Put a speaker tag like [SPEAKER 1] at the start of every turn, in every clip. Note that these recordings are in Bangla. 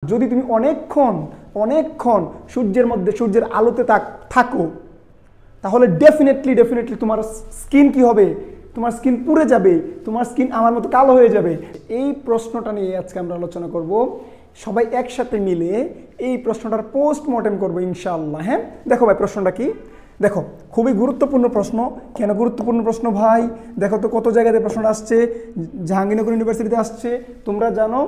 [SPEAKER 1] যদি তুমি অনেকক্ষণ অনেকক্ষণ সূর্যের মধ্যে সূর্যের আলোতে থাকো তাহলে ডেফিনেটলি তোমার স্কিন কি হবে, তোমার স্কিন পুড়ে যাবে, তোমার স্কিন আমার মতো কালো হয়ে যাবে। এই প্রশ্নটা নিয়ে আজকে আমরা আলোচনা করব, সবাই একসাথে মিলে এই প্রশ্নটার পোস্টমর্টেম করবো ইনশাআল্লাহ। হ্যাঁ, দেখো ভাই প্রশ্নটা কি, দেখো খুবই গুরুত্বপূর্ণ প্রশ্ন। কেন গুরুত্বপূর্ণ প্রশ্ন ভাই? দেখো তো কত জায়গাতে প্রশ্নটা আসছে, জাহাঙ্গীরনগর ইউনিভার্সিটিতে আসছে, তোমরা জানো।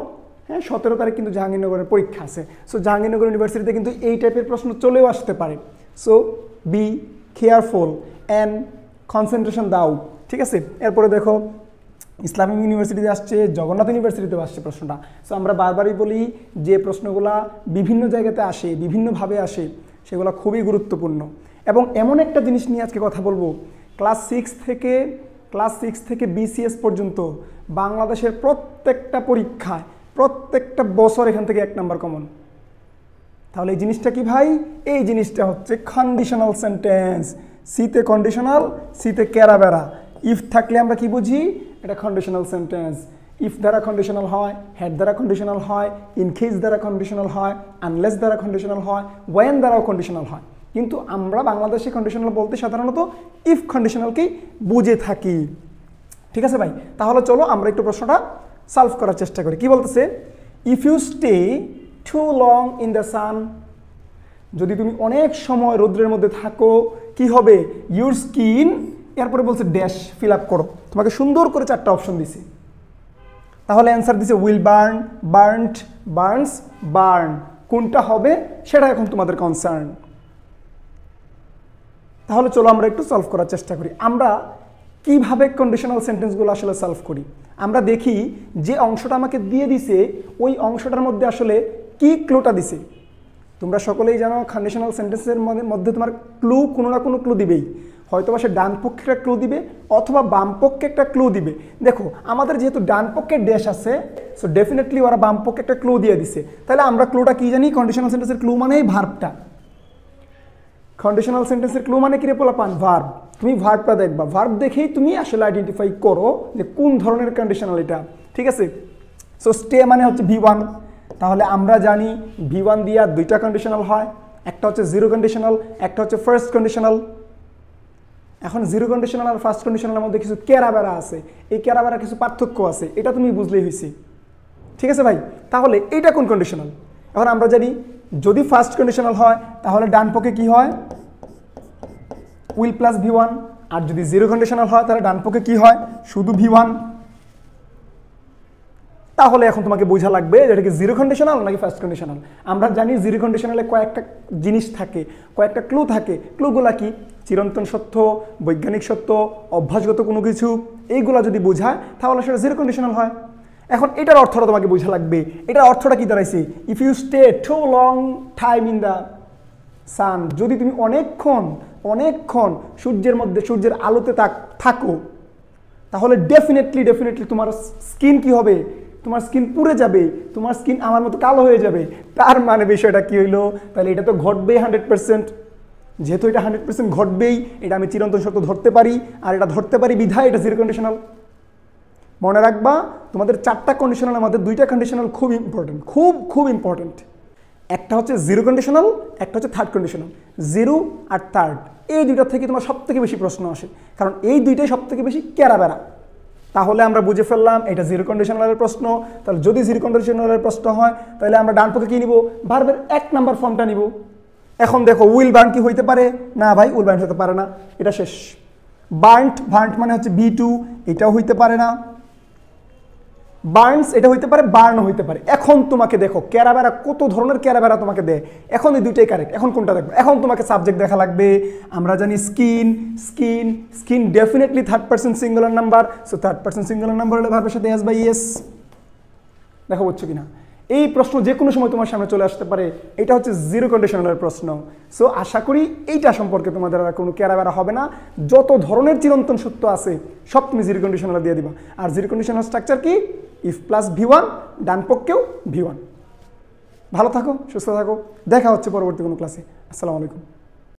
[SPEAKER 1] হ্যাঁ, 17 তারিখ কিন্তু জাহাঙ্গীরনগরের পরীক্ষা আছে। সো জাহাঙ্গীরনগর ইউনিভার্সিটিতে কিন্তু এই টাইপের প্রশ্ন চলেও আসতে পারে। So be careful and concentration দাও, ঠিক আছে। এরপরে দেখো ইসলামিক ইউনিভার্সিটিতে আসছে, জগন্নাথ ইউনিভার্সিটিতেও আসছে প্রশ্নটা। সো আমরা বারবারই বলি যে প্রশ্নগুলা বিভিন্ন জায়গাতে আসে, বিভিন্নভাবে আসে, সেগুলো খুবই গুরুত্বপূর্ণ। এবং এমন একটা জিনিস নিয়ে আজকে কথা বলবো, ক্লাস 6 থেকে বিসিএস পর্যন্ত বাংলাদেশের প্রত্যেকটা পরীক্ষায় প্রত্যেকটা বছর এখান থেকে 1 নাম্বার কমন। তাহলে এই জিনিসটা কি ভাই? এই জিনিসটা হচ্ছে কন্ডিশনাল সেন্টেন্স। সিতে কন্ডিশনাল, সিতে ক্যারাবেরা। ইফ থাকলে আমরা কি বুঝি? এটা কন্ডিশনাল সেন্টেন্স। ইফ দ্বারা কন্ডিশনাল হয়, হ্যাড দ্বারা কন্ডিশনাল হয়, ইন কেস দ্বারা কন্ডিশনাল হয়, আনলেস দ্বারা কন্ডিশনাল হয়, ওয়েন দ্বারাও কন্ডিশনাল হয়। কিন্তু আমরা বাংলাদেশে কন্ডিশনাল বলতে সাধারণত ইফ কন্ডিশনালকেই বুঝে থাকি, ঠিক আছে ভাই? তাহলে চলো আমরা একটু প্রশ্নটা সলভ করার চেষ্টা করি। কি বলতেছে? If you stay too long in the sun, যদি তুমি অনেক সময় রৌদ্রের মধ্যে থাকো কি হবে? ইউর স্কিন, এরপরে বলছে ড্যাশ ফিল আপ করো। তোমাকে সুন্দর করে 4টা অপশন দিছে, তাহলে অ্যান্সার দিছে will burn, burned, burns, burn. কোনটা হবে সেটা এখন তোমাদের কনসার্ন। তাহলে চলো আমরা একটু সলভ করার চেষ্টা করি। আমরা কিভাবে কন্ডিশনাল সেন্টেন্সগুলো আসলে সলভ করি? আমরা দেখি যে অংশটা আমাকে দিয়ে দিছে ওই অংশটার মধ্যে আসলে কি ক্লুটা দিছে। তোমরা সকলেই জানো কন্ডিশনাল সেন্টেন্সের মধ্যে তোমার ক্লু কোনো না কোনো ক্লু দিবেই। হয়তো বা সে ডান পক্ষে একটা ক্লু দিবে অথবা বাম পক্ষে একটা ক্লু দিবে। দেখো আমাদের যেহেতু ডান পক্ষে ড্যাশ আছে, সো ডেফিনেটলি ওরা বাম পক্ষে একটা ক্লু দিয়ে দিছে। তাহলে আমরা ক্লুটা কি জানি? কন্ডিশনাল সেন্টেন্সের ক্লু মানেই ভার্বটা। কন্ডিশনাল সেন্টেন্সের ক্লু মানে কি রে পোলাপান? ভার্ব। তুমি ভার্বটা দেখবা, ভার্ব দেখেই তুমি আসলে আইডেন্টিফাই করো যে কোন ধরনের কন্ডিশনাল এটা, ঠিক আছে। সো স্টে মানে হচ্ছে V1। তাহলে আমরা জানি V1 দিয়া 2টা কন্ডিশনাল হয়, একটা হচ্ছে জিরো কন্ডিশনাল, একটা হচ্ছে ফার্স্ট কন্ডিশনাল। এখন জিরো কন্ডিশনাল আর ফার্স্ট কন্ডিশনালের মধ্যে কিছু ক্যারাবেরা আছে, এই ক্যারাবেরা কিছু পার্থক্য আছে, এটা তুমি বুঝলেই হয়েছে, ঠিক আছে ভাই। তাহলে এইটা কোন কন্ডিশনাল? এখন আমরা জানি যদি ফার্স্ট কন্ডিশনাল হয় তাহলে ডান পক্ষে কি হয়? Will plus V1। আর যদি জিরো কন্ডিশনাল হয় তাহলে ডান পক্ষে কি হয়? শুধু V1। তাহলে এখন তোমাকে বোঝা লাগবে এটা কি জিরো কন্ডিশনাল নাকি ফার্স্ট কন্ডিশনাল। আমরা জানি জিরো কন্ডিশনালে কয়েকটা জিনিস থাকে, কয়েকটা ক্লু থাকে। ক্লুগুলা কি? চিরন্তন সত্য, বৈজ্ঞানিক সত্য, অভ্যাসগত কোনো কিছু, এইগুলা যদি বোঝায় তাহলে সেটা জিরো কন্ডিশনাল হয়। এখন এটার অর্থটা তোমাকে বোঝা লাগবে। এটার অর্থটা কি দাঁড়াইছে? If you stay too long time in the sun, যদি তুমি অনেকক্ষণ অনেকক্ষণ সূর্যের মধ্যে সূর্যের আলোতে থাকো তাহলে ডেফিনেটলি তোমার স্কিন কি হবে? তোমার স্কিন পুড়ে যাবে, তোমার স্কিন আমার মতো কালো হয়ে যাবে। তার মানে বিষয়টা কি হইলো? তাহলে এটা তো ঘটবেই 100%। যেহেতু এটা 100% ঘটবেই, এটা আমি চিরন্তন সত্য ধরতে পারি, আর এটা ধরতে পারি বিধায় এটা জিরো কন্ডিশনাল। মনে রাখবা তোমাদের 4টা কন্ডিশনালের মধ্যে 2টা কন্ডিশনাল খুব ইম্পর্টেন্ট, খুব ইম্পর্টেন্ট। একটা হচ্ছে জিরো কন্ডিশনাল, একটা হচ্ছে থার্ড কন্ডিশনাল। জিরো আর থার্ড, এই দুইটা থেকে তোমার সবথেকে বেশি প্রশ্ন আসে, কারণ এই দুইটাই সবথেকে বেশি ক্যারাবেরা। তাহলে আমরা বুঝে ফেললাম এটা জিরো কন্ডিশনালের প্রশ্ন। তাহলে যদি জিরো কন্ডিশনালের প্রশ্ন হয় তাহলে আমরা ডান পক্ষে কি নিব? ভার্বের 1 নাম্বার ফর্মটা নিব। এখন দেখো উইল বার্ন কি হইতে পারে? না ভাই, উইল বার্ন হতে পারে না, এটা শেষ। বার্নড মানে হচ্ছে B2, এটাও হইতে পারে না। বার্নস এটা হইতে পারে, বার্ন হইতে পারে। এখন তোমাকে দেখো ক্যারাবেরা, কত ধরনের ক্যারাবেরা তোমাকে দেয়। এখন এই দুইটাই কারেক্ট। এখন কোনটা দেখবো? এখন তোমাকে সাবজেক্ট দেখা লাগবে। আমরা জানি skin definitely third person singular number. So third person singular number হলে ভার্বের সাথে এস বাই এস। দেখা হচ্ছে কিনা? এই প্রশ্ন যে কোনো সময় তোমার সামনে চলে আসতে পারে। এটা হচ্ছে জিরো কন্ডিশনালের প্রশ্ন। সো আশা করি এইটা সম্পর্কে তোমাদের আর কোনো ক্যারাবেরা হবে না। যত ধরনের চিরন্তন সত্য আছে সব তুমি জিরো কন্ডিশনাল দিয়ে দিবা। আর জিরো কন্ডিশনাল স্ট্রাকচার কি? ইফ প্লাস V1, ডান পক্ষেও V1। ভালো থাকো, সুস্থ থাকো, দেখা হচ্ছে পরবর্তী কোনো ক্লাসে। আসসালামু আলাইকুম।